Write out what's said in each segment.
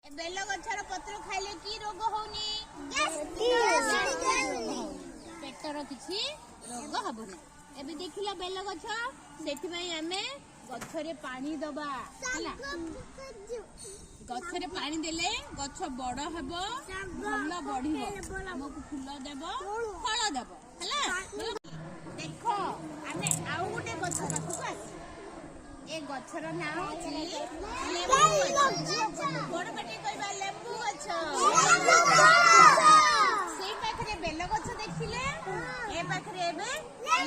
Bell गछर पत्र खाइले की रोग होनी पेटर किछि रोग हबनी। एबे देखिला बेल गछ सेति भाई हमें गछरे पानी दबा हला। गछरे पानी देले गछ बड़ हबो भल बढ़िबो हमकु फूल देबो फल देबो हला। देखो आमे आउ गोटे गछ पाखु आसी ए गछर नाम अछि लेम्बू गछ। बड़ बेटी कहबा लेम्बू गछ सेई पाखरे बेल गछ देखिले ए पाखरे एबे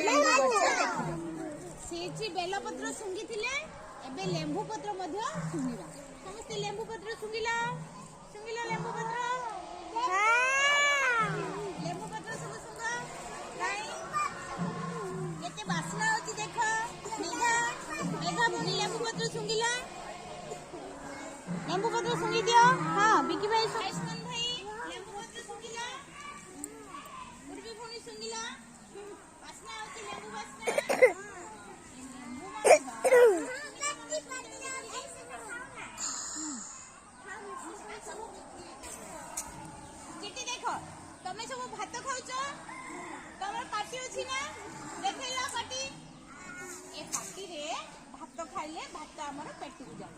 लेम्बू गछ देखिले सेची बेल पत्र सुंगिथिले एबे लेम्बू पत्र मध्य सुंगिबा। समस्त लेम्बू पत्र सुंगिला सुंगिला लेम्बू पत्र लेम्बू पत्र सब सुंगा काई केते बासना होची देखो मेघा मेघा बोली लेम्बू पत्र सुंगिला लेम्बू पत्र सुंगी दियो। हां बिकी भाई आयुष्मान भाई लेम्बू पत्र सुंगिला पूर्वी भूनी सुंगिला बासना होची लेम्बू बासना चिट्टी देखो तमे सब भात खाउछ तमर पाटी अछि ना देखैला पाटी ए पाटी रे भात खाइले भात हमर पेट को जाय।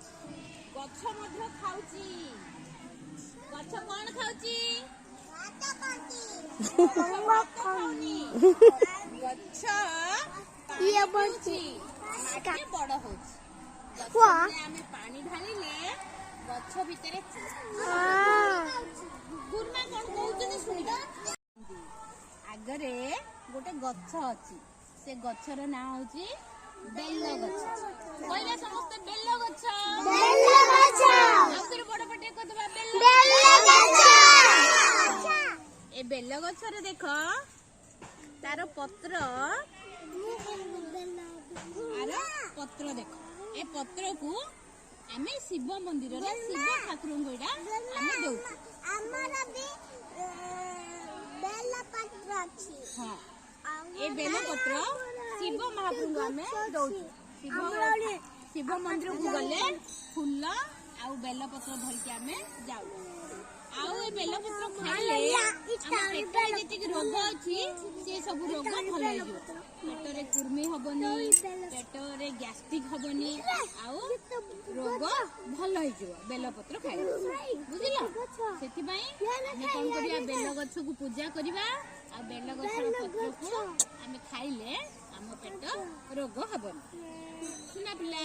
गछ मध्य खाउची गछ कोन खाउची भात पाटी भात खाउनी गछ ये बंची माटी बड़ होची गछ में पानी ढालिले गछ भितरे गुरमा कोन कहउछनी सुनिबा। आगरे गोटे गछ अछि से गछर ना होची बेल गछ। कहले समस्त बेल गछ आउर बड़ पटे कहबा बेल गछ। ए बेल गछ रे देखो तार पत्र आरो पत्र देखो ए पत्र को आमे शिव मंदिर रे शिव ठाकुर गोइडा आमे दउ हमर भी बेल पत्र अछि। हां ए बेल पत्र शिव महाप्रभु आमे दउ शिव मंदिर को गले फूल आउ बेल पत्र धर के आमे जाउ आउ ए बेल पत्र खाइले हम पेट रे जति रोग अछि से सब रोग भल हो जो पेट रे कुर्मी हबनी पेट रे गैस्ट्रिक हबनी आउ रोग भल हो जो बेल पत्र खाइले बुझिला। सेति भाई हम कोन करिया बेल गछ को पूजा करिवा आ बेल गछर पत्र को हमें खाइले हम पेट रोग हबनी सुना पिला।